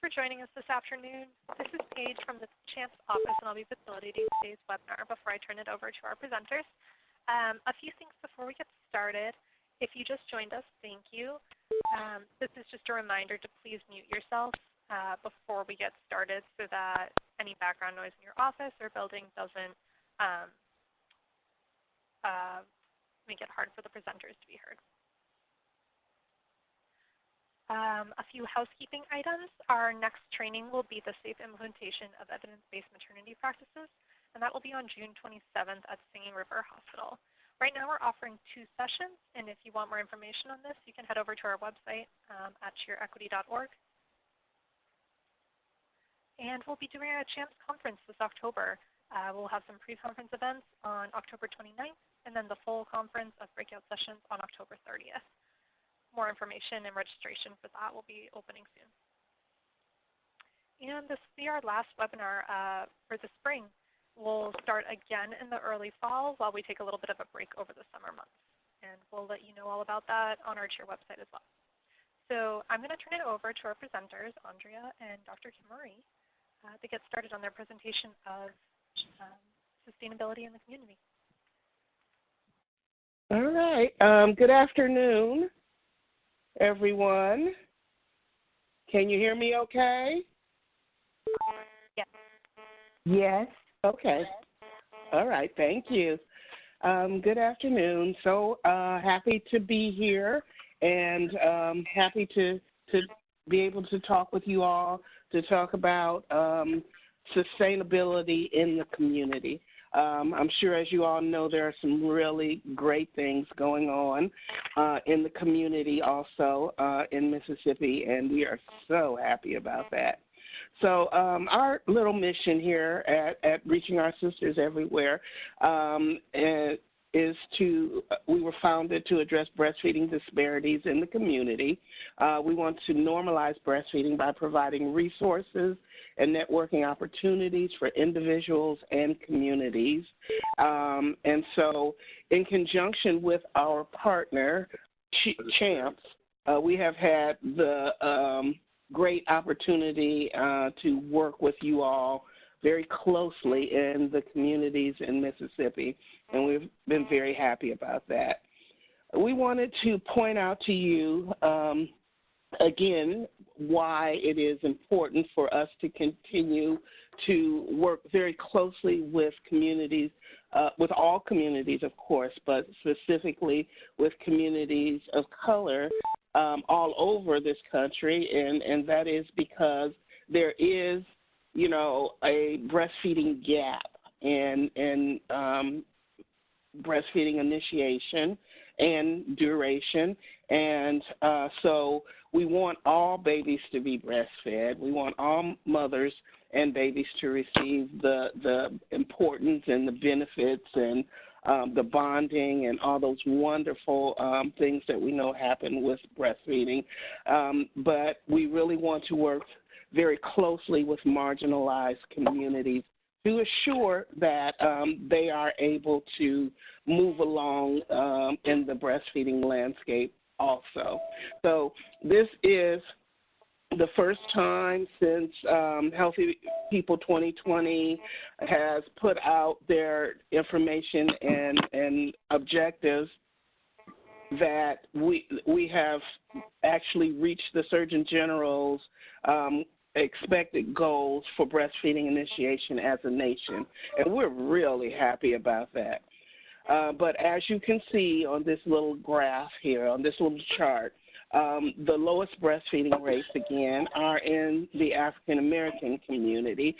for joining us this afternoon. This is Paige from the CHAMPS office, and I'll be facilitating today's webinar before I turn it over to our presenters. A few things before we get started. If you just joined us, thank you. This is just a reminder to please mute yourself before we get started so that any background noise in your office or building doesn't make it hard for the presenters to be heard. A few housekeeping items. Our next training will be the safe implementation of evidence-based maternity practices, and that will be on June 27th at Singing River Hospital. Right now we're offering 2 sessions, and if you want more information on this, you can head over to our website at cheerequity.org. And we'll be doing a CHAMPS conference this October. We'll have some pre-conference events on October 29th, and then the full conference of breakout sessions on October 30th. More information and registration for that will be opening soon. And this will be our last webinar for the spring. We'll start again in the early fall while we take a little bit of a break over the summer months. And we'll let you know all about that on our CHEER website as well. So I'm going to turn it over to our presenters, Andrea and Dr. Kim Marie, to get started on their presentation of sustainability in the community. All right. Good afternoon, everyone. Can you hear me okay? Yes. Yes. Okay. All right. Thank you. Good afternoon. So happy to be here and happy to be able to talk with you all to talk about sustainability in the community. I'm sure, as you all know, there are some really great things going on in the community also in Mississippi, and we are so happy about that. So our little mission here at Reaching Our Sisters Everywhere is we were founded to address breastfeeding disparities in the community. We want to normalize breastfeeding by providing resources and networking opportunities for individuals and communities. And so in conjunction with our partner, CHAMPS, we have had the great opportunity to work with you all very closely in the communities in Mississippi, and we've been very happy about that. We wanted to point out to you, again, why it is important for us to continue to work very closely with communities, with all communities, of course, but specifically with communities of color all over this country, and that is because there is, you know, a breastfeeding gap in breastfeeding initiation and duration, and so we want all babies to be breastfed. We want all mothers and babies to receive the importance and the benefits and the bonding and all those wonderful things that we know happen with breastfeeding. But we really want to work very closely with marginalized communities to assure that they are able to move along in the breastfeeding landscape also. So this is the first time since Healthy People 2020 has put out their information and objectives that we have actually reached the Surgeon General's expected goals for breastfeeding initiation as a nation, and we're really happy about that. But as you can see on this little graph here, on this little chart, the lowest breastfeeding rates, again, are in the African American community.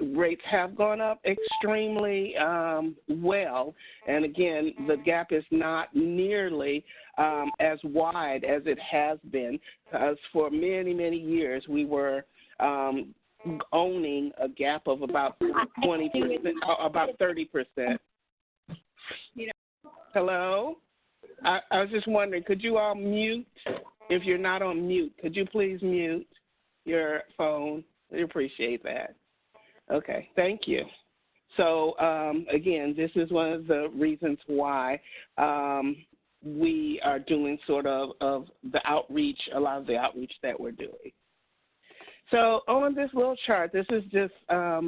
Rates have gone up extremely well, and again, the gap is not nearly as wide as it has been, because for many, many years we were owning a gap of about 20%, about 30%. Hello? I was just wondering, could you all mute? If you're not on mute, could you please mute your phone? We appreciate that. Okay, thank you. So, again, this is one of the reasons why we are doing sort of the outreach, a lot of the outreach that we're doing. So on this little chart, this is just a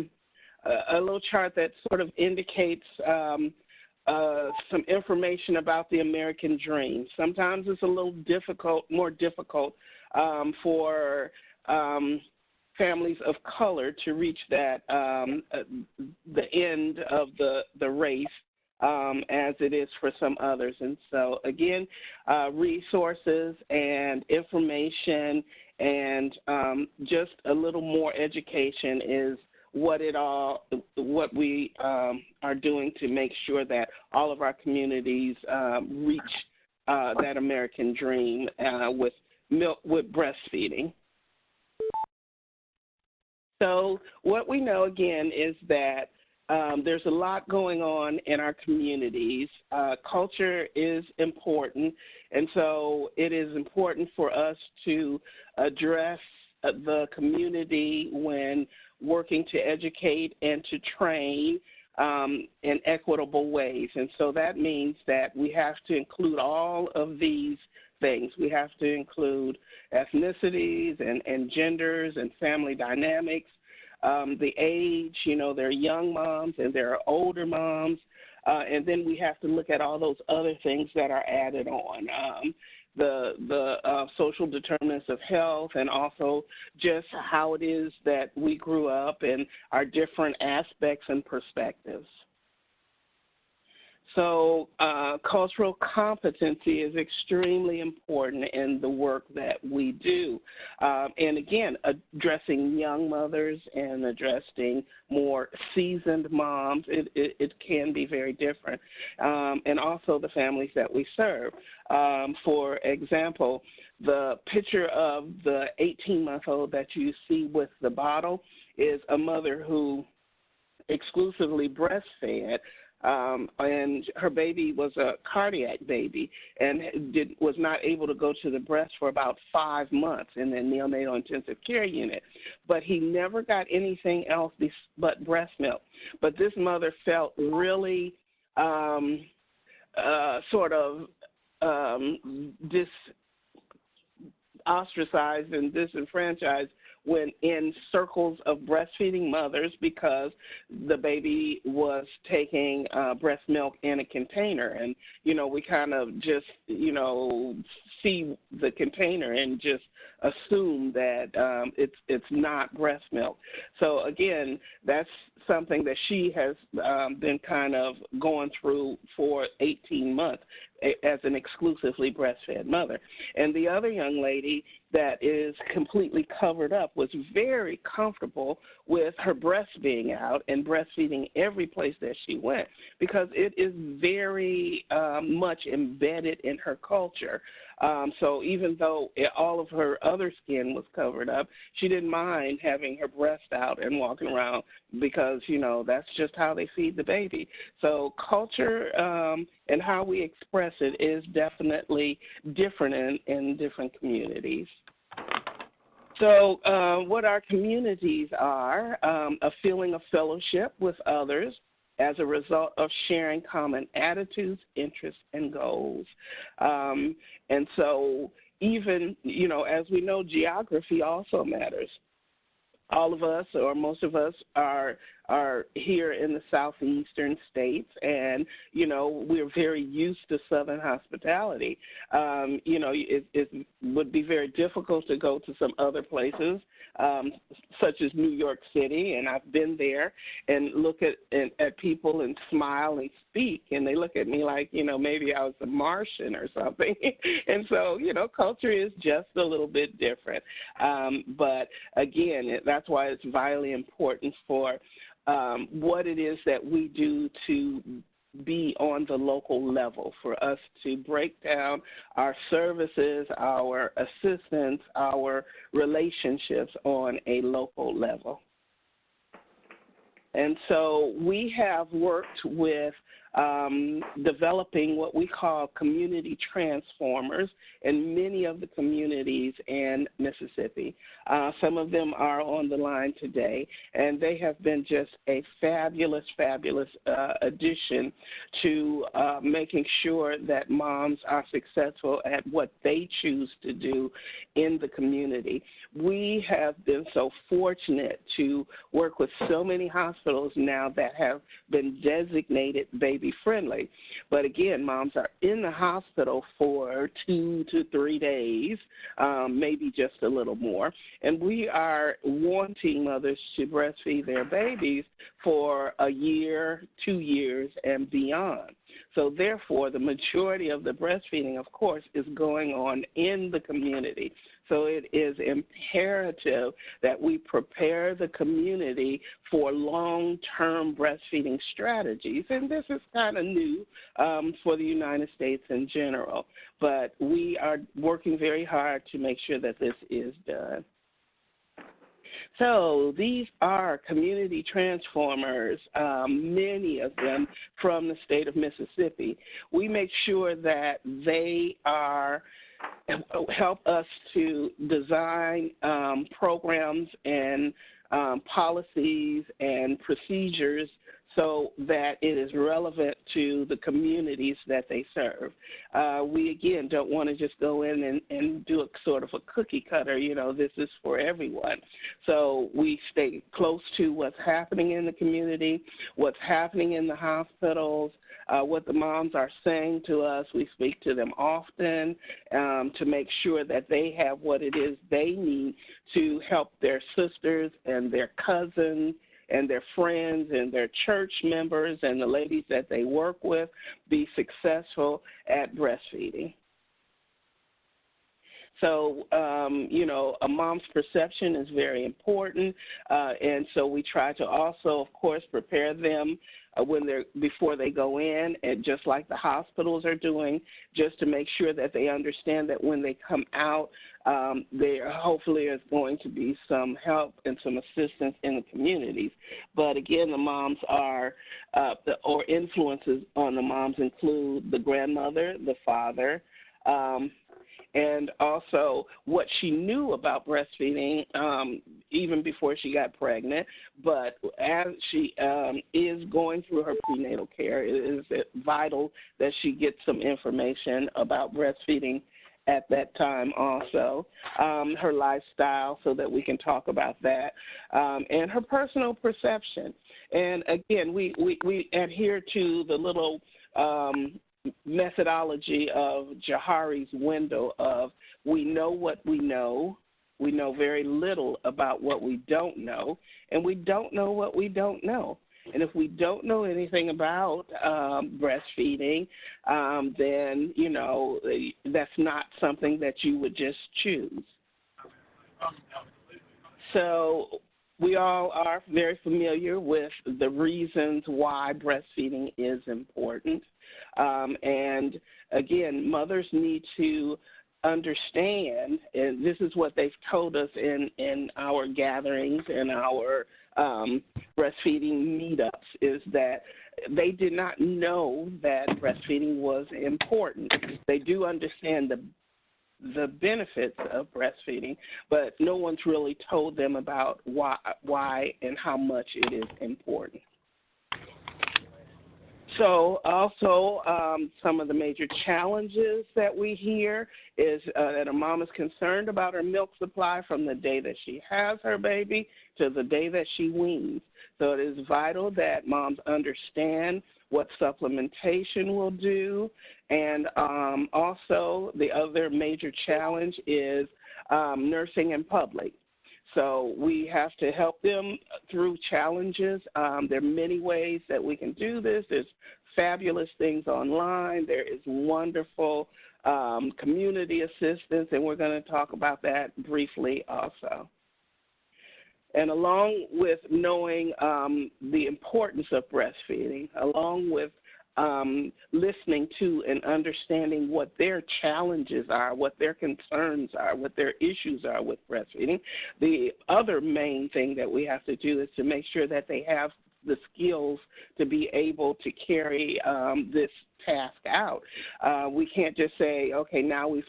little chart that sort of indicates some information about the American dream. Sometimes it's a little more difficult for families of color to reach that the end of the race as it is for some others. And so, again, resources and information and just a little more education is what we are doing to make sure that all of our communities reach that American dream with breastfeeding. So what we know, again, is that there's a lot going on in our communities. Culture is important, and so it is important for us to address the community when working to educate and to train in equitable ways. And so that means that we have to include all of these things. We have to include ethnicities and genders and family dynamics, the age, there are young moms and there are older moms, and then we have to look at all those other things that are added on, the social determinants of health, and also just how it is that we grew up and our different aspects and perspectives. So cultural competency is extremely important in the work that we do. And again, addressing young mothers and addressing more seasoned moms, it can be very different. And also the families that we serve. For example, the picture of the 18-month-old that you see with the bottle is a mother who exclusively breastfed. And her baby was a cardiac baby and was not able to go to the breast for about 5 months in the neonatal intensive care unit. But he never got anything else but breast milk. But this mother felt really ostracized and disenfranchised when in circles of breastfeeding mothers because the baby was taking breast milk in a container. And, we kind of just, see the container and just assume that it's not breast milk. So, again, that's something that she has been kind of going through for 18 months as an exclusively breastfed mother. And the other young lady that is completely covered up was very comfortable with her breast being out and breastfeeding every place that she went because it is very much embedded in her culture. So even though all of her other skin was covered up, she didn't mind having her breast out and walking around because, that's just how they feed the baby. So culture and how we express it is definitely different in different communities. So what our communities are, a feeling of fellowship with others as a result of sharing common attitudes, interests, and goals. And so even, as we know, geography also matters. All of us, or most of us, are here in the southeastern states, and we're very used to Southern hospitality. It would be very difficult to go to some other places, such as New York City, and I've been there and look at people and smile and speak, and they look at me like maybe I was a Martian or something. And so culture is just a little bit different. But again, that's why it's vitally important for what it is that we do to be on the local level, for us to break down our services, our assistance, our relationships on a local level. And so we have worked with developing what we call community transformers in many of the communities in Mississippi. Some of them are on the line today, and they have been just a fabulous, fabulous addition to making sure that moms are successful at what they choose to do in the community. We have been so fortunate to work with so many hospitals now that have been designated baby-friendly. But again, moms are in the hospital for 2 to 3 days, maybe just a little more. And we are wanting mothers to breastfeed their babies for a year, 2 years, and beyond. So therefore, the majority of the breastfeeding, of course, is going on in the community. So it is imperative that we prepare the community for long-term breastfeeding strategies. And this is kind of new for the United States in general. But we are working very hard to make sure that this is done. So these are community transformers, many of them from the state of Mississippi. We make sure that they help us to design programs and policies and procedures so that it is relevant to the communities that they serve. We, again, don't want to just go in and do a sort of a cookie cutter, this is for everyone. So we stay close to what's happening in the community, what's happening in the hospitals, what the moms are saying to us. We speak to them often to make sure that they have what it is they need to help their sisters and their cousins and their friends and their church members and the ladies that they work with be successful at breastfeeding. So, a mom's perception is very important, and so we try to also, of course, prepare them before they go in, and just like the hospitals are doing, just to make sure that they understand that when they come out, there hopefully is going to be some help and some assistance in the communities. But again, the moms or influences on the moms include the grandmother, the father, and also what she knew about breastfeeding even before she got pregnant. But as she is going through her prenatal care, it is vital that she gets some information about breastfeeding at that time also, her lifestyle, so that we can talk about that, and her personal perception. And again, we adhere to the little methodology of Johari's window of we know what we know very little about what we don't know, and we don't know what we don't know. And if we don't know anything about breastfeeding, then, that's not something that you would just choose. So we all are very familiar with the reasons why breastfeeding is important. And, again, mothers need to understand, and this is what they've told us in our gatherings and our breastfeeding meetups, is that they did not know that breastfeeding was important. They do understand the benefits of breastfeeding, but no one's really told them about why and how much it is important. So also some of the major challenges that we hear is that a mom is concerned about her milk supply from the day that she has her baby to the day that she weans. So it is vital that moms understand what supplementation will do. And also the other major challenge is nursing in public. So we have to help them through challenges. There are many ways that we can do this. There's fabulous things online. There is wonderful community assistance, and we're going to talk about that briefly also. And along with knowing the importance of breastfeeding, along with listening to and understanding what their challenges are, what their concerns are, what their issues are with breastfeeding, the other main thing that we have to do is to make sure that they have the skills to be able to carry this task out. We can't just say, okay, now we've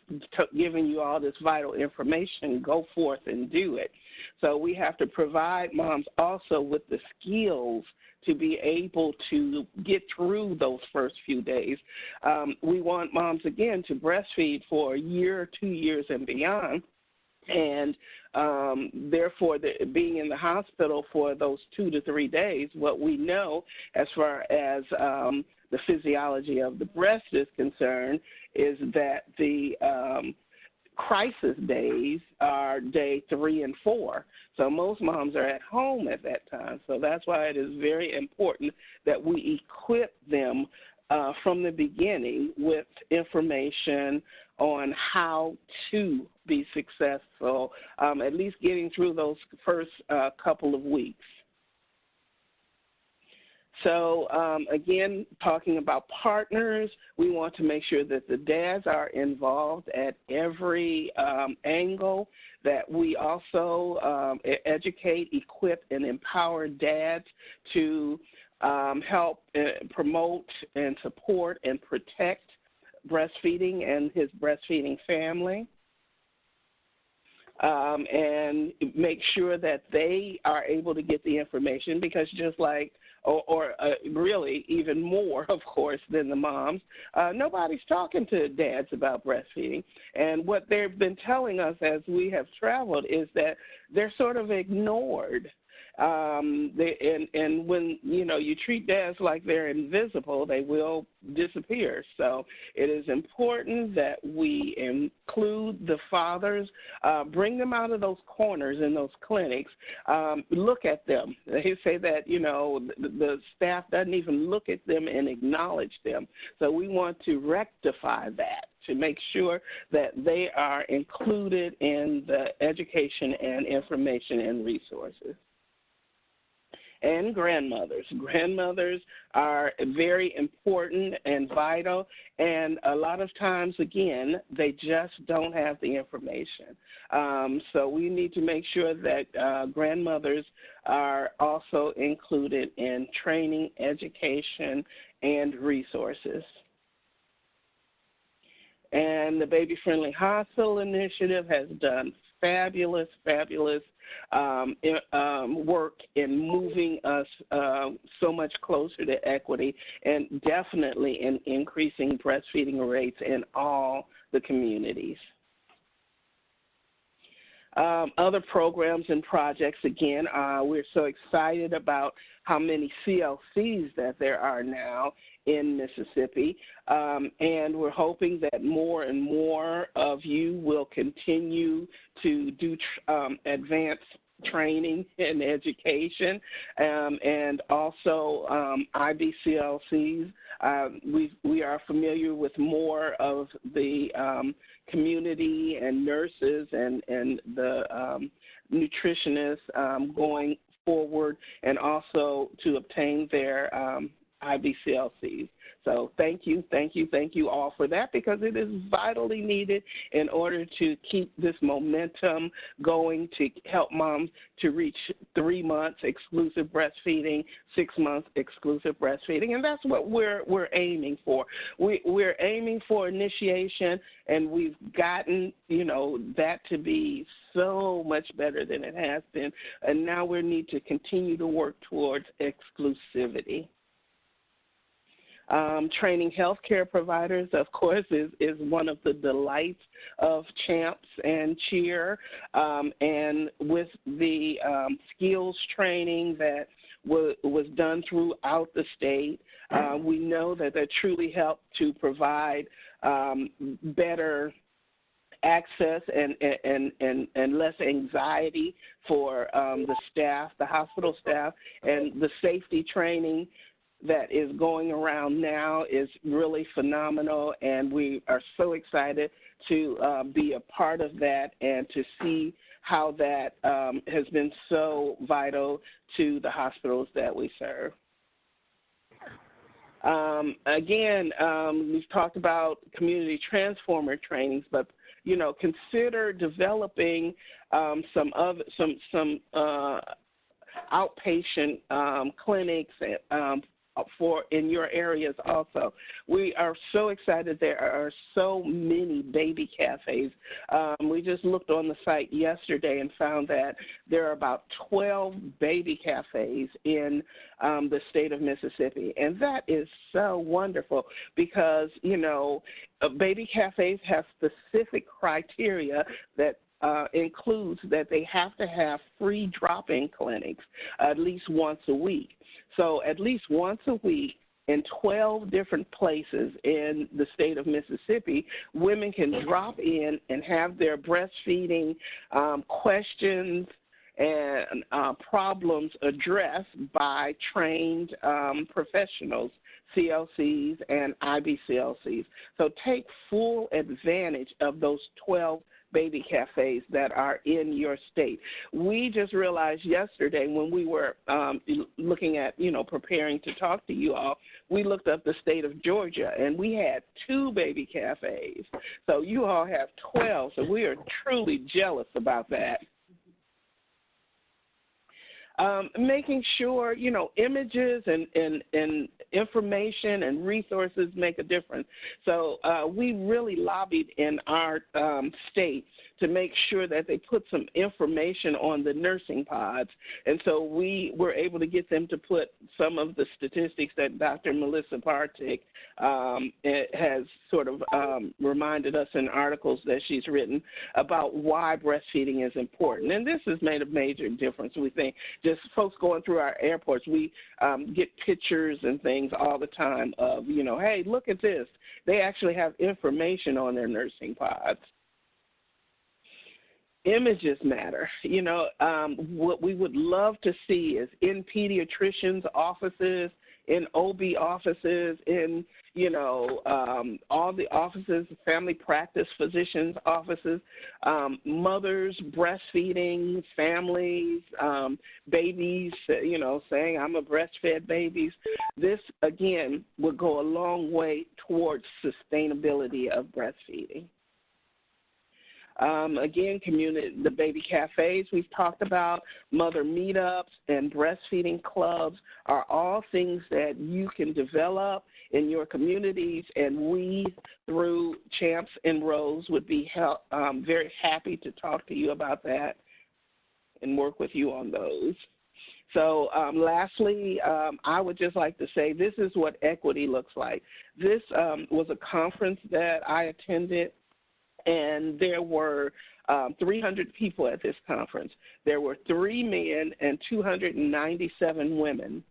given you all this vital information, go forth and do it. So we have to provide moms also with the skills to be able to get through those first few days. We want moms, again, to breastfeed for a year, 2 years, and beyond. And therefore, being in the hospital for those 2 to 3 days, what we know as far as the physiology of the breast is concerned is that the crisis days are day 3 and 4. So most moms are at home at that time. So that's why it is very important that we equip them from the beginning with information on how to be successful, at least getting through those first couple of weeks. So, again, talking about partners, we want to make sure that the dads are involved at every angle, that we also educate, equip, and empower dads to help promote and support and protect breastfeeding and his breastfeeding family. And make sure that they are able to get the information, because just like, or really even more, of course, than the moms, nobody's talking to dads about breastfeeding. And what they've been telling us as we have traveled is that they're sort of ignored. And when, you treat dads like they're invisible, they will disappear. So it is important that we include the fathers, bring them out of those corners in those clinics, look at them. They say that, the staff doesn't even look at them and acknowledge them. So we want to rectify that, to make sure that they are included in the education and information and resources. And grandmothers. Grandmothers are very important and vital, and a lot of times, again, they just don't have the information. So we need to make sure that grandmothers are also included in training, education, and resources. And the Baby Friendly Hospital Initiative has done fabulous work in moving us so much closer to equity, and definitely in increasing breastfeeding rates in all the communities. Other programs and projects, again, we're so excited about how many CLCs that there are now in Mississippi, and we're hoping that more and more of you will continue to do advanced training and education, and also IBCLCs. We are familiar with more of the community and nurses and the nutritionists going forward, and also to obtain their IBCLCs. So thank you all for that, because it is vitally needed in order to keep this momentum going, to help moms to reach 3 months exclusive breastfeeding, 6 months exclusive breastfeeding, and that's what we're aiming for. We're aiming for initiation, and we've gotten that to be so much better than it has been, and now we need to continue to work towards exclusivity. Training healthcare providers, of course, is one of the delights of CHAMPS and CHEER, and with the skills training that was done throughout the state, we know that truly helped to provide better access and less anxiety for the staff, the hospital staff, and the safety training that is going around now is really phenomenal, and we are so excited to be a part of that and to see how that has been so vital to the hospitals that we serve. Again, we've talked about community transformer trainings, but consider developing some outpatient clinics for in your areas also. We are so excited. There are so many baby cafes. We just looked on the site yesterday and found that there are about 12 baby cafes in the state of Mississippi. And that is so wonderful because, you know, baby cafes have specific criteria that includes that they have to have free drop-in clinics at least once a week. So at least once a week in 12 different places in the state of Mississippi, women can drop in and have their breastfeeding questions and problems addressed by trained professionals, CLCs and IBCLCs. So take full advantage of those 12 baby cafes that are in your state. We just realized yesterday when we were looking at, you know, preparing to talk to you all, we looked up the state of Georgia, and we had 2 baby cafes. So you all have 12, so we are truly jealous about that. Making sure, you know, images and information and resources make a difference. So we really lobbied in our state to make sure that they put some information on the nursing pods. And so we were able to get them to put some of the statistics that Dr. Melissa Partik has sort of reminded us in articles that she's written about why breastfeeding is important. And this has made a major difference, we think. Just folks going through our airports, we get pictures and things all the time of, you know, hey, look at this. They actually have information on their nursing pods. Images matter. You know, what we would love to see is in pediatricians' offices, in OB offices, in, you know, all the offices, family practice physicians' offices, mothers breastfeeding, families, babies, you know, saying I'm a breastfed babies. This, again, would go a long way towards sustainability of breastfeeding. Again, the baby cafes we've talked about, mother meetups, and breastfeeding clubs are all things that you can develop in your communities, and we, through Champs and Rose, would be very happy to talk to you about that and work with you on those. So lastly, I would just like to say this is what equity looks like. This was a conference that I attended, and there were 300 people at this conference. There were 3 men and 297 women.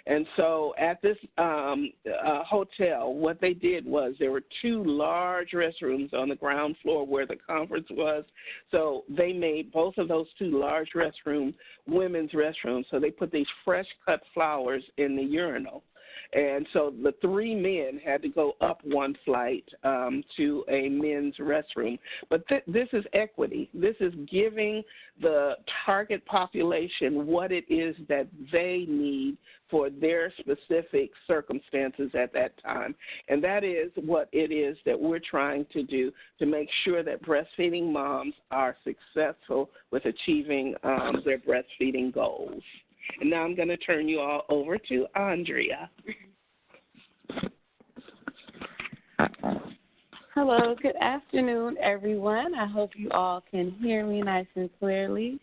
And so at this hotel, what they did was there were 2 large restrooms on the ground floor where the conference was. So they made both of those 2 large restrooms women's restrooms. So they put these fresh cut flowers in the urinal. And so the 3 men had to go up 1 flight to a men's restroom. But this is equity. This is giving the target population what it is that they need for their specific circumstances at that time. And that is what it is that we're trying to do to make sure that breastfeeding moms are successful with achieving their breastfeeding goals. And now I'm going to turn you all over to Andrea. Hello, good afternoon, everyone. I hope you all can hear me nice and clearly.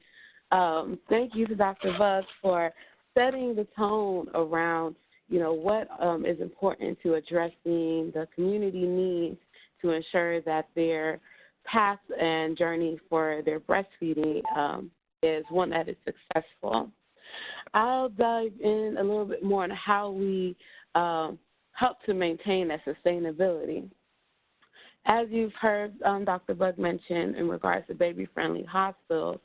Thank you to Dr. Buggs for setting the tone around, you know, what is important to addressing the community needs to ensure that their path and journey for their breastfeeding is one that is successful. I'll dive in a little bit more on how we help to maintain that sustainability. As you've heard Dr. Buggs mention in regards to baby-friendly hospitals,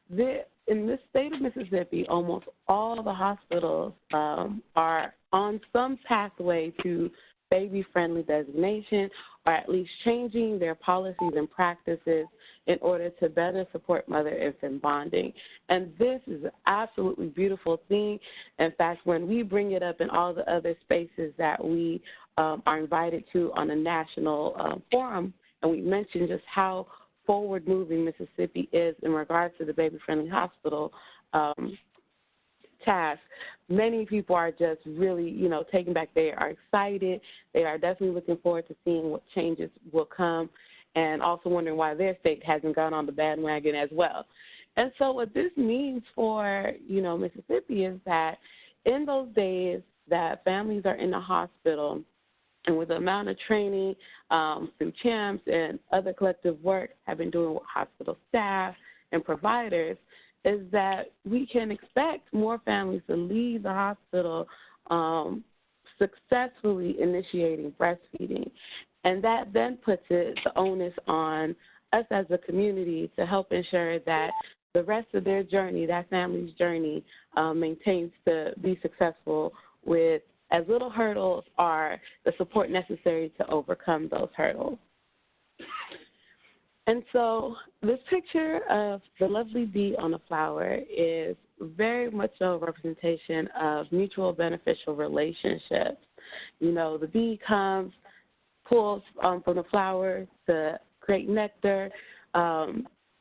in the state of Mississippi, almost all the hospitals are on some pathway to baby-friendly designation, or at least changing their policies and practices in order to better support mother-infant bonding. And this is an absolutely beautiful thing. In fact, when we bring it up in all the other spaces that we are invited to on a national forum, and we mention just how forward-moving Mississippi is in regards to the baby-friendly hospital, task, many people are just really, taken back. They are excited. They are definitely looking forward to seeing what changes will come, and also wondering why their state hasn't gone on the bandwagon as well. And so what this means for, Mississippi is that in those days that families are in the hospital, and with the amount of training through CHAMPS and other collective work have been doing with hospital staff and providers, is that we can expect more families to leave the hospital successfully initiating breastfeeding. And that then puts the onus on us as a community to help ensure that the rest of their journey, that family's journey, maintains to be successful with as little hurdles are the support necessary to overcome those hurdles. And so this picture of the lovely bee on a flower is very much so a representation of mutual beneficial relationships. The bee comes, pulls from the flower to create nectar,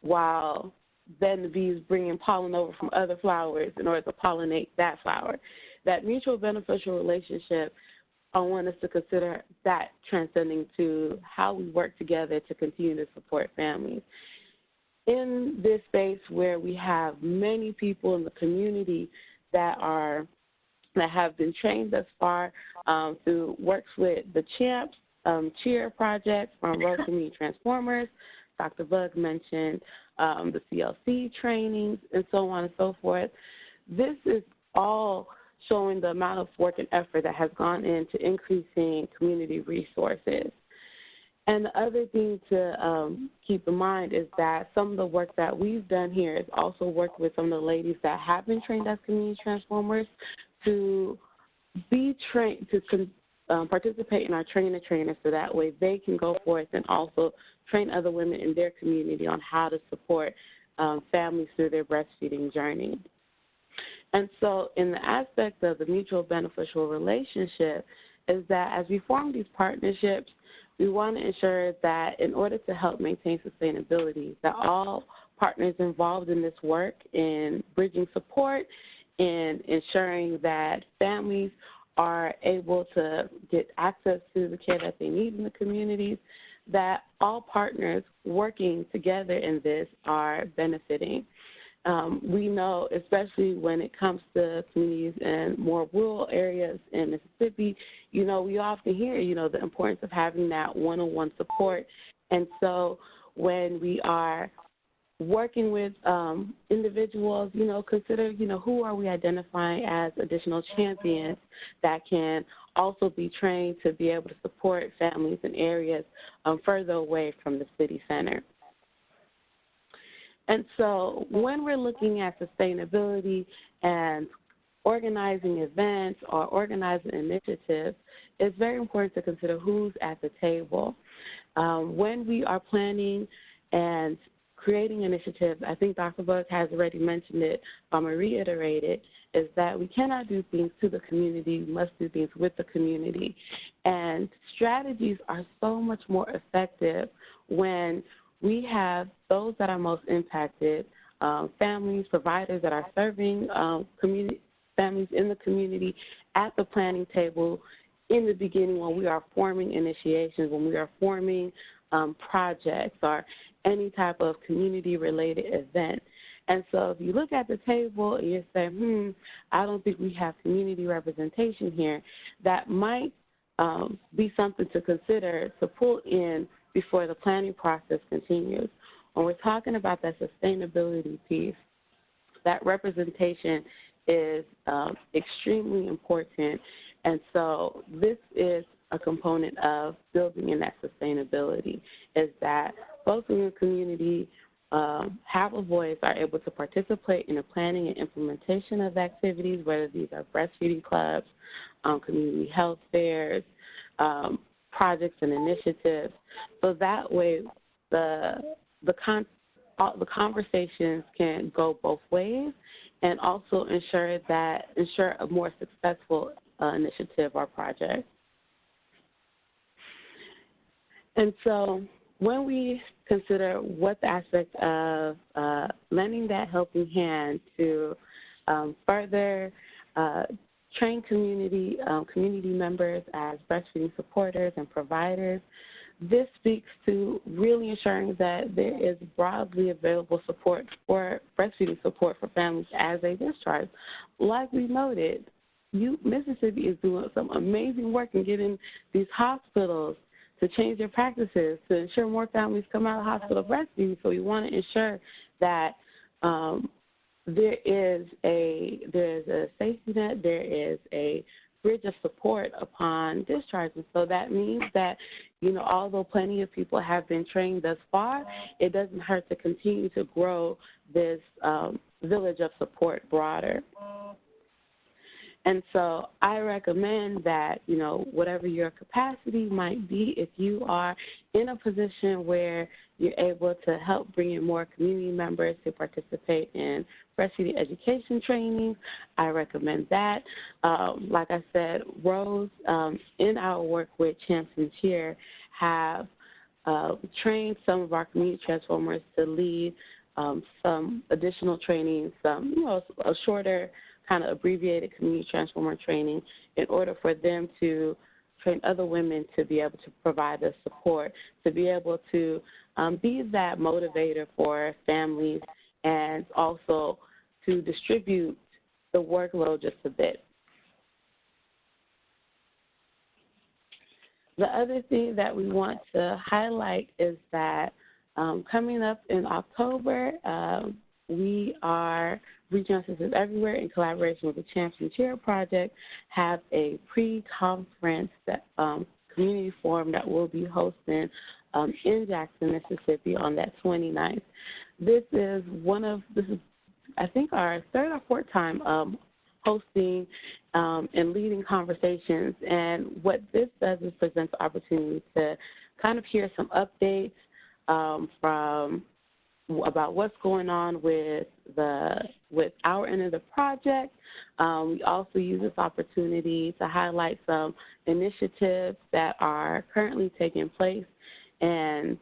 while then the bee is bringing pollen over from other flowers in order to pollinate that flower. That mutual beneficial relationship, I want us to consider that transcending to how we work together to continue to support families. In this space where we have many people in the community that have been trained thus far through works with the CHAMPS Cheer project from Rural Community Transformers, Dr. Bug mentioned the CLC trainings, and so on and so forth. This is all showing the amount of work and effort that has gone into increasing community resources. And the other thing to keep in mind is that some of the work that we've done here is also worked with some of the ladies that have been trained as community transformers to be trained, to participate in our train the trainer, so that way they can go forth and also train other women in their community on how to support families through their breastfeeding journey. And so in the aspect of the mutual beneficial relationship is that as we form these partnerships, we want to ensure that in order to help maintain sustainability, that all partners involved in this work in bridging support and ensuring that families are able to get access to the care that they need in the communities, that all partners working together in this are benefiting. We know, especially when it comes to communities in more rural areas in Mississippi, we often hear, the importance of having that one-on-one support. And so when we are working with individuals, consider, who are we identifying as additional champions that can also be trained to be able to support families in areas further away from the city center. And so when we're looking at sustainability and organizing events or organizing initiatives, it's very important to consider who's at the table. When we are planning and creating initiatives, I think Dr. Bug has already mentioned it, but I'm going to reiterate it, is that we cannot do things to the community, we must do things with the community. And strategies are so much more effective when we have those that are most impacted, families, providers that are serving families in the community at the planning table in the beginning when we are forming initiations, when we are forming projects or any type of community-related event. And so if you look at the table and you say, I don't think we have community representation here, that might be something to consider to pull in before the planning process continues. When we're talking about that sustainability piece, that representation is extremely important. And so this is a component of building in that sustainability, is that folks in the community have a voice, are able to participate in the planning and implementation of activities, whether these are breastfeeding clubs, community health fairs, projects and initiatives. So that way the conversations can go both ways and also ensure a more successful initiative or project. And so when we consider what the aspect of lending that helping hand to further train community members as breastfeeding supporters and providers. This speaks to really ensuring that there is broadly available support for breastfeeding support for families as they discharge. Like we noted, Mississippi is doing some amazing work in getting these hospitals to change their practices to ensure more families come out of hospital breastfeeding. So we want to ensure that there is a safety net, there is a bridge of support upon discharge. And so that means that, although plenty of people have been trained thus far, it doesn't hurt to continue to grow this village of support broader. And so I recommend that, whatever your capacity might be, if you are in a position where you're able to help bring in more community members to participate in breastfeeding education training, I recommend that. Like I said, Rose, in our work with Champs and Cheer, have trained some of our community transformers to lead some additional training, a shorter kind of abbreviated community transformer training in order for them to train other women to be able to provide the support, to be able to be that motivator for families and also to distribute the workload just a bit. The other thing that we want to highlight is that coming up in October, we are, Regional Sisters Everywhere, in collaboration with the Champs and Cheer Project, have a pre-conference community forum that we'll be hosting in Jackson, Mississippi on that 29th. This is I think, our third or fourth time hosting and leading conversations. And what this does is present the opportunity to kind of hear some updates about what's going on with our end of the project. We also use this opportunity to highlight some initiatives that are currently taking place and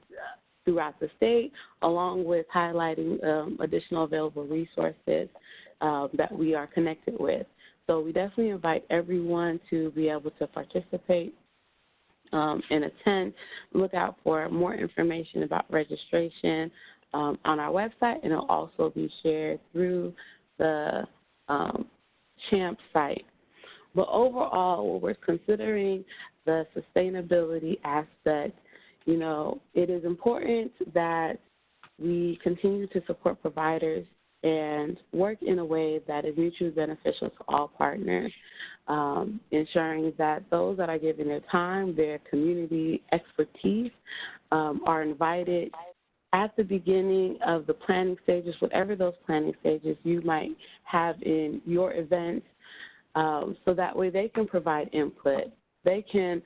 throughout the state, along with highlighting additional available resources that we are connected with. So we definitely invite everyone to be able to participate and attend. Look out for more information about registration on our website, and it'll also be shared through the CHAMP site. But overall, when we're considering the sustainability aspect, it is important that we continue to support providers and work in a way that is mutually beneficial to all partners, ensuring that those that are giving their time, their community expertise, are invited at the beginning of the planning stages, whatever those planning stages you might have in your events, so that way they can provide input. They can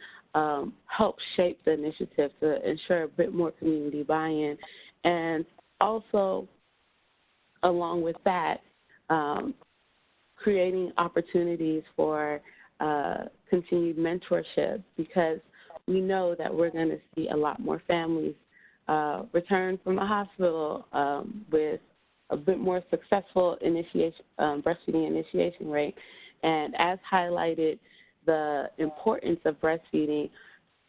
help shape the initiative to ensure a bit more community buy-in. And also, along with that, creating opportunities for continued mentorship, because we know that we're going to see a lot more families return from the hospital with a bit more successful breastfeeding initiation rate. And as highlighted, the importance of breastfeeding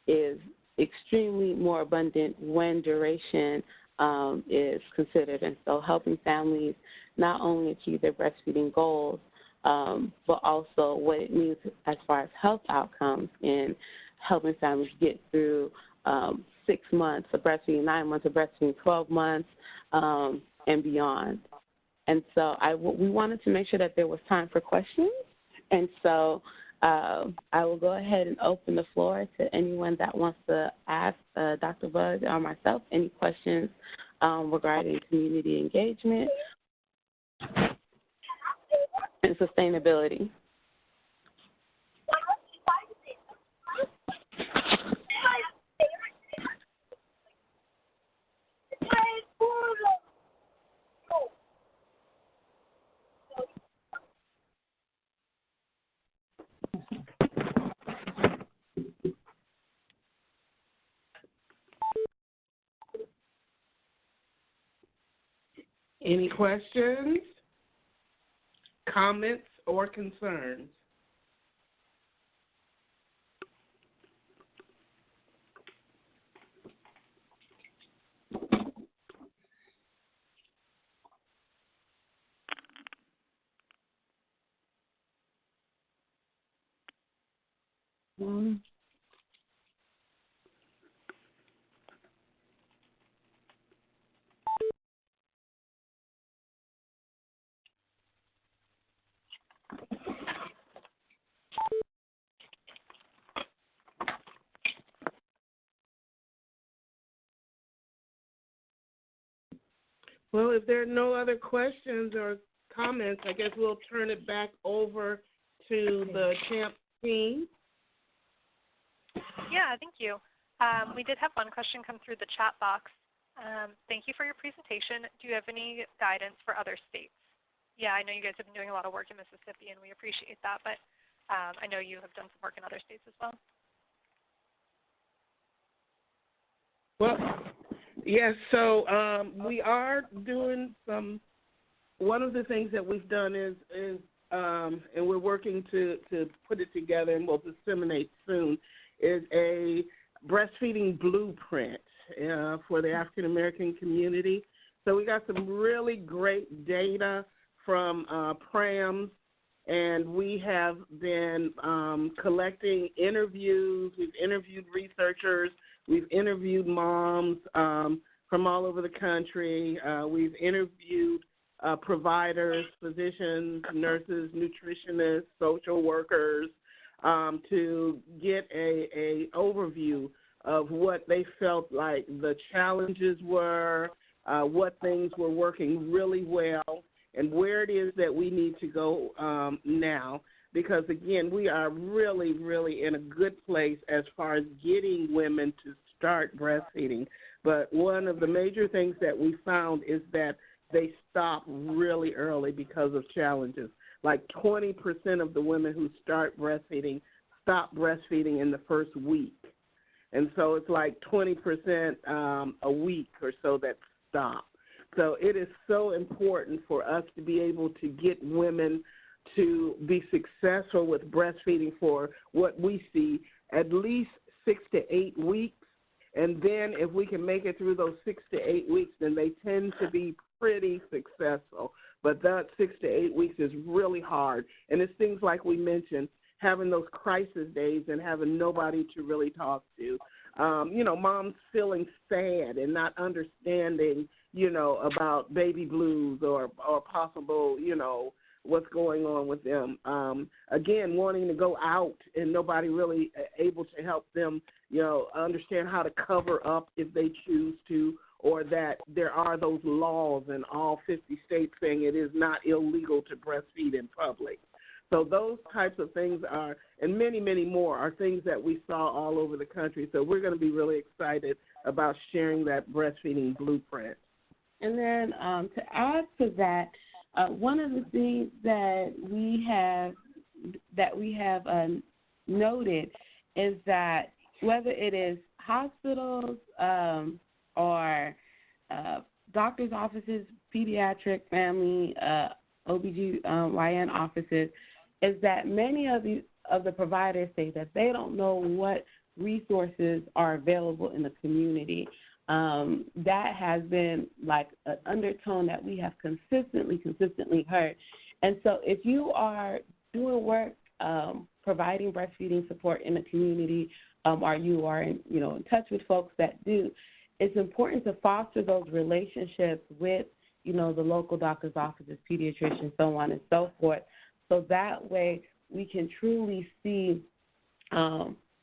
is extremely more abundant when duration is considered. And so helping families not only achieve their breastfeeding goals, but also what it means as far as health outcomes in helping families get through 6 months of breastfeeding, 9 months of breastfeeding, 12 months, and beyond. And so we wanted to make sure that there was time for questions. And so I will go ahead and open the floor to anyone that wants to ask Dr. Buggs or myself any questions regarding community engagement and sustainability. Any questions, comments or concerns? Mm. Well, if there are no other questions or comments, I guess we'll turn it back over to the CHAMP team. Yeah, thank you. We did have one question come through the chat box. Thank you for your presentation. Do you have any guidance for other states? Yeah, I know you guys have been doing a lot of work in Mississippi, and we appreciate that, but I know you have done some work in other states as well. Well, yes, so we are doing one of the things that we've done is and we're working to put it together and we'll disseminate soon, is a breastfeeding blueprint for the African American community. So we got some really great data from PRAMS, and we have been collecting interviews. We've interviewed researchers. We've interviewed moms from all over the country. We've interviewed providers, physicians, nurses, nutritionists, social workers to get a overview of what they felt like the challenges were, what things were working really well, and where it is that we need to go now. Because, again, we are really, really in a good place as far as getting women to start breastfeeding. But one of the major things that we found is that they stop really early because of challenges. Like 20% of the women who start breastfeeding stop breastfeeding in the first week. And so it's like 20% a week or so that stop. So it is so important for us to be able to get women to be successful with breastfeeding for what we see at least 6 to 8 weeks. And then if we can make it through those 6 to 8 weeks, then they tend to be pretty successful. But that 6 to 8 weeks is really hard. And it's things like we mentioned, having those crisis days and having nobody to really talk to. Moms feeling sad and not understanding, about baby blues or possible, what's going on with them. Again, wanting to go out and nobody really able to help them, understand how to cover up if they choose to, or that there are those laws in all 50 states saying it is not illegal to breastfeed in public. So those types of things are, and many, many more, are things that we saw all over the country. So we're going to be really excited about sharing that breastfeeding blueprint. And then to add to that, one of the things that we have noted is that whether it is hospitals or doctor's offices, pediatric, family, OBGYN offices, is that many of the providers say that they don't know what resources are available in the community. That has been like an undertone that we have consistently heard. And so if you are doing work providing breastfeeding support in the community, or you are in touch with folks that do, it's important to foster those relationships with the local doctor's offices, pediatricians, so on and so forth, so that way we can truly see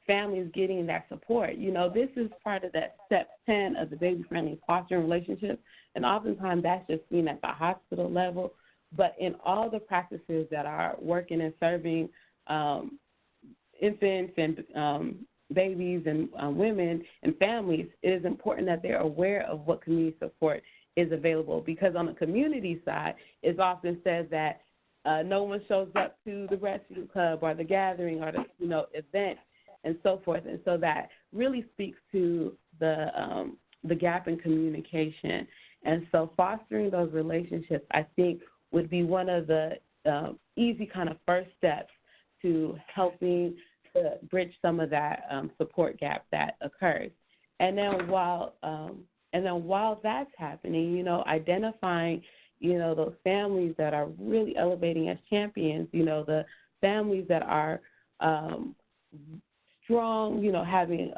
families getting that support. This is part of that step 10 of the baby-friendly fostering relationship, and oftentimes that's just seen at the hospital level. But in all the practices that are working and serving infants and babies and women and families, it is important that they're aware of what community support is available, because on the community side, it's often said that no one shows up to the breastfeeding club or the gathering or the event and so forth, and so that really speaks to the gap in communication. And so fostering those relationships, I think, would be one of the easy kind of first steps to helping to bridge some of that support gap that occurs. And then while that's happening, you know, identifying, you know, those families that are really elevating as champions, you know, the families that are strong, you know, having,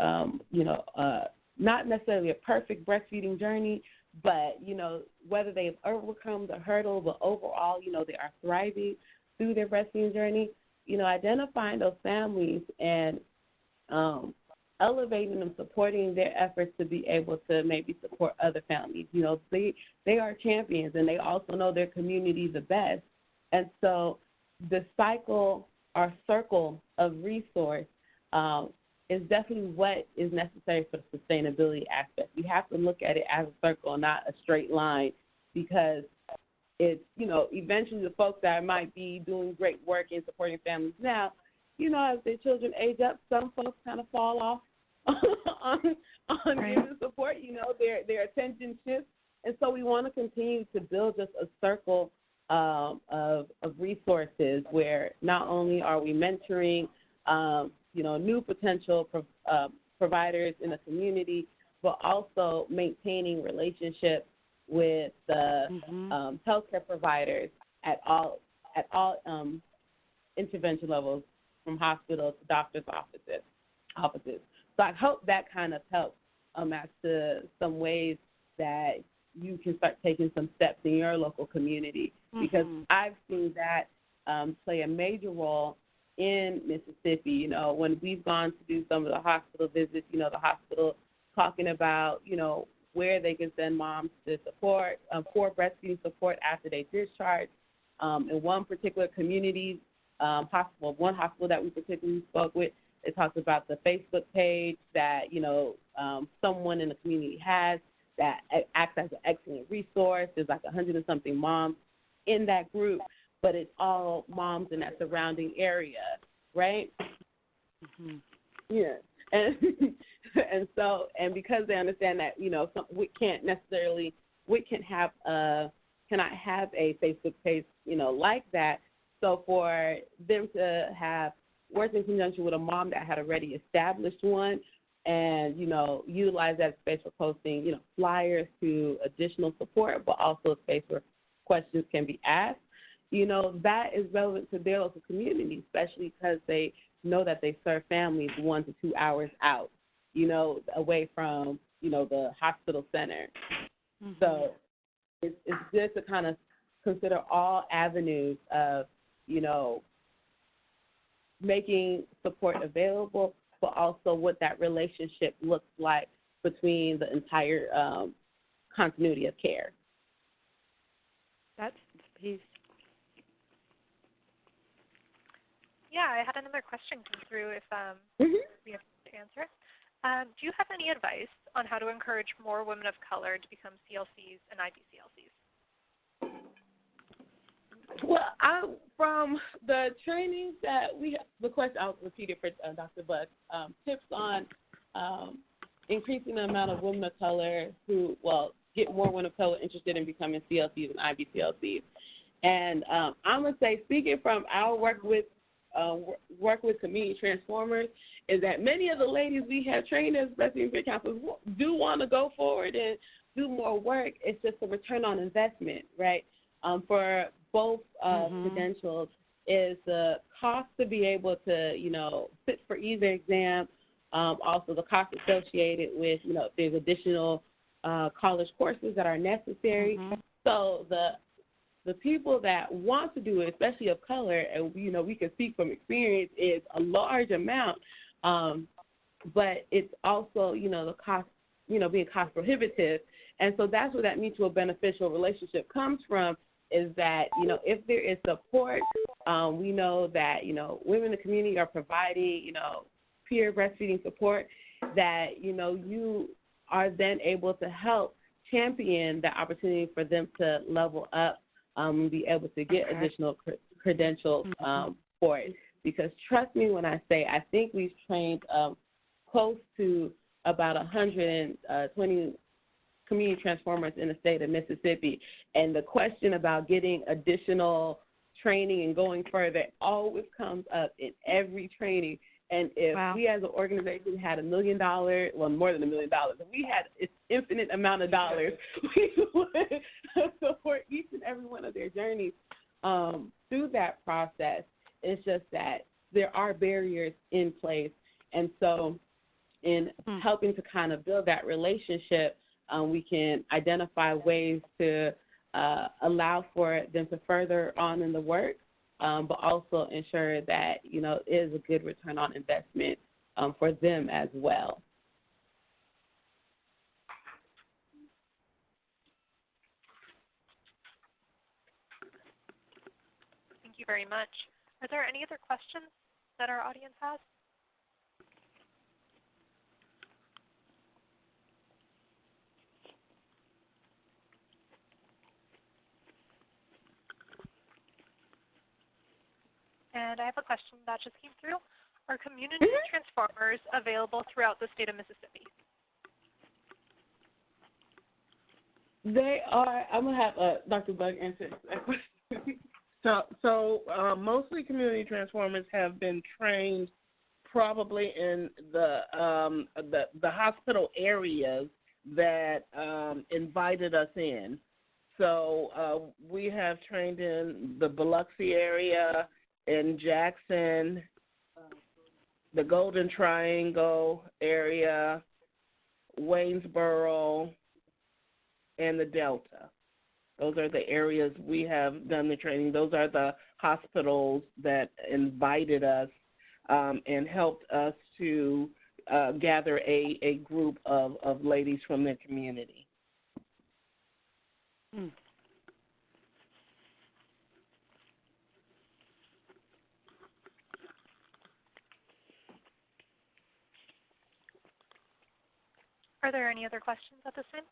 not necessarily a perfect breastfeeding journey, but, you know, whether they've overcome the hurdle, but overall, you know, they are thriving through their breastfeeding journey, you know, identifying those families and elevating them, supporting their efforts to be able to maybe support other families. You know, they are champions, and they also know their community the best. And so the cycle or circle of resource is definitely what is necessary for the sustainability aspect. We have to look at it as a circle, not a straight line, because it's, you know, eventually the folks that might be doing great work in supporting families now, you know, as their children age up, some folks kind of fall off on right. giving support. You know, their attention shifts. And so we want to continue to build just a circle of resources where not only are we mentoring, you know, new potential providers in the community, but also maintaining relationships with the healthcare providers at all intervention levels, from hospitals to doctors' offices. So I hope that kind of helps as to some ways that you can start taking some steps in your local community, because I've seen that play a major role in Mississippi. You know, when we've gone to do some of the hospital visits, you know, the hospital talking about, you know, where they can send moms to support, for breastfeeding support after they discharge. In one particular community one hospital that we particularly spoke with, it talks about the Facebook page that, you know, someone in the community has that acts as an excellent resource. There's like 100 and something moms in that group, but it's all moms in that surrounding area, right? Yeah. And so, and because they understand that, you know, we cannot have a Facebook page, you know, like that. So for them to have worked in conjunction with a mom that had already established one, and, you know, utilize that space for posting, you know, flyers to additional support, but also a space where questions can be asked, you know, that is relevant to their local community, especially because they know that they serve families 1 to 2 hours out, you know, away from, you know, the hospital center. So it's good to kind of consider all avenues of, you know, making support available, but also what that relationship looks like between the entire continuity of care. That's the piece. Yeah, I had another question come through if we have to answer it. Do you have any advice on how to encourage more women of color to become CLCs and IBCLCs? Well, from the trainings that we have, the question I'll repeat it for Dr. Buck, tips on increasing the amount of women of color who, get more women of color interested in becoming CLCs and IBCLCs. And I'm going to say, speaking from our work with community transformers, is that many of the ladies we have trained as breastfeeding peer counselors do want to go forward and do more work. It's just a return on investment, right? For both credentials is the cost to be able to, you know, sit for either exam, also the cost associated with, you know, if there's additional college courses that are necessary. So the people that want to do it, especially of color, and, you know, we can speak from experience, is a large amount. But it's also, you know, the cost, you know, being cost prohibitive. And so that's where that mutual beneficial relationship comes from, is that, you know, if there is support, we know that, you know, women in the community are providing, you know, peer breastfeeding support, that, you know, you are then able to help champion the opportunity for them to level up, be able to get additional credentials for it. Because trust me when I say, I think we've trained close to about 120 community transformers in the state of Mississippi. And the question about getting additional training and going further. It always comes up in every training. And if we as an organization had $1 million, well, more than $1 million, if we had an infinite amount of dollars, we would support each and every one of their journeys through that process. It's just that there are barriers in place. And so in helping to kind of build that relationship, we can identify ways to allow for them to further on in the work, but also ensure that, you know, it is a good return on investment for them as well. Thank you very much. Are there any other questions that our audience has? And I have a question that just came through. Are community transformers available throughout the state of Mississippi? They are. I'm going to have Dr. Bug answer that question. So mostly community transformers have been trained probably in the hospital areas that invited us in. So we have trained in the Biloxi area, in Jackson, the Golden Triangle area, Waynesboro, and the Delta. Those are the areas we have done the training. Those are the hospitals that invited us and helped us to gather a group of ladies from their community. Are there any other questions at this time?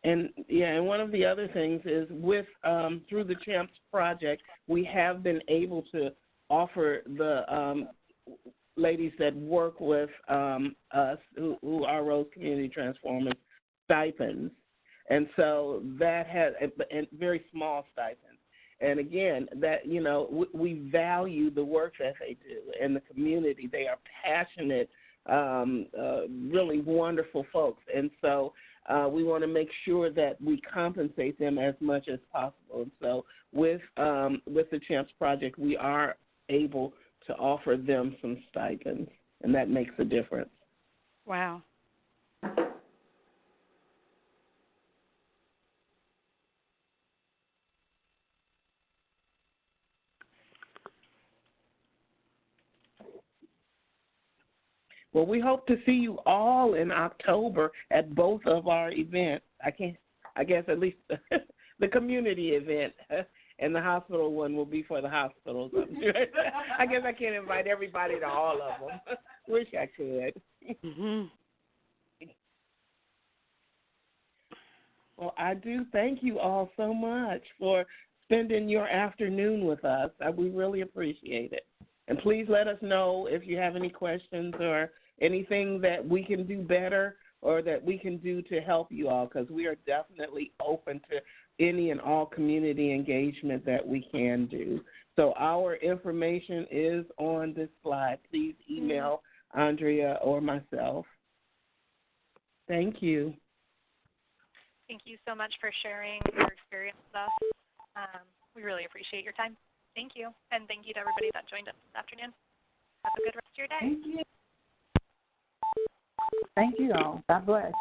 And one of the other things is with through the CHAMPS project, we have been able to offer the ladies that work with us, who are Rose Community Transformers, stipends. And so that has a very small stipends. And again, that, you know, we value the work that they do in the community. They are passionate, really wonderful folks. And so we want to make sure that we compensate them as much as possible. And so with the CHAMPS project, we are able to offer them some stipends, and that makes a difference. Wow. Well, we hope to see you all in October at both of our events. I guess at least the community event and the hospital one will be for the hospitals. I guess I can't invite everybody to all of them. Wish I could. Well, I do thank you all so much for spending your afternoon with us. We really appreciate it. And please let us know if you have any questions or anything that we can do better or that we can do to help you all, because we are definitely open to any and all community engagement that we can do. So our information is on this slide. Please email Andrea or myself. Thank you. Thank you so much for sharing your experience with us. We really appreciate your time. Thank you. And thank you to everybody that joined us this afternoon. Have a good rest of your day. Thank you. Thank you all. God bless.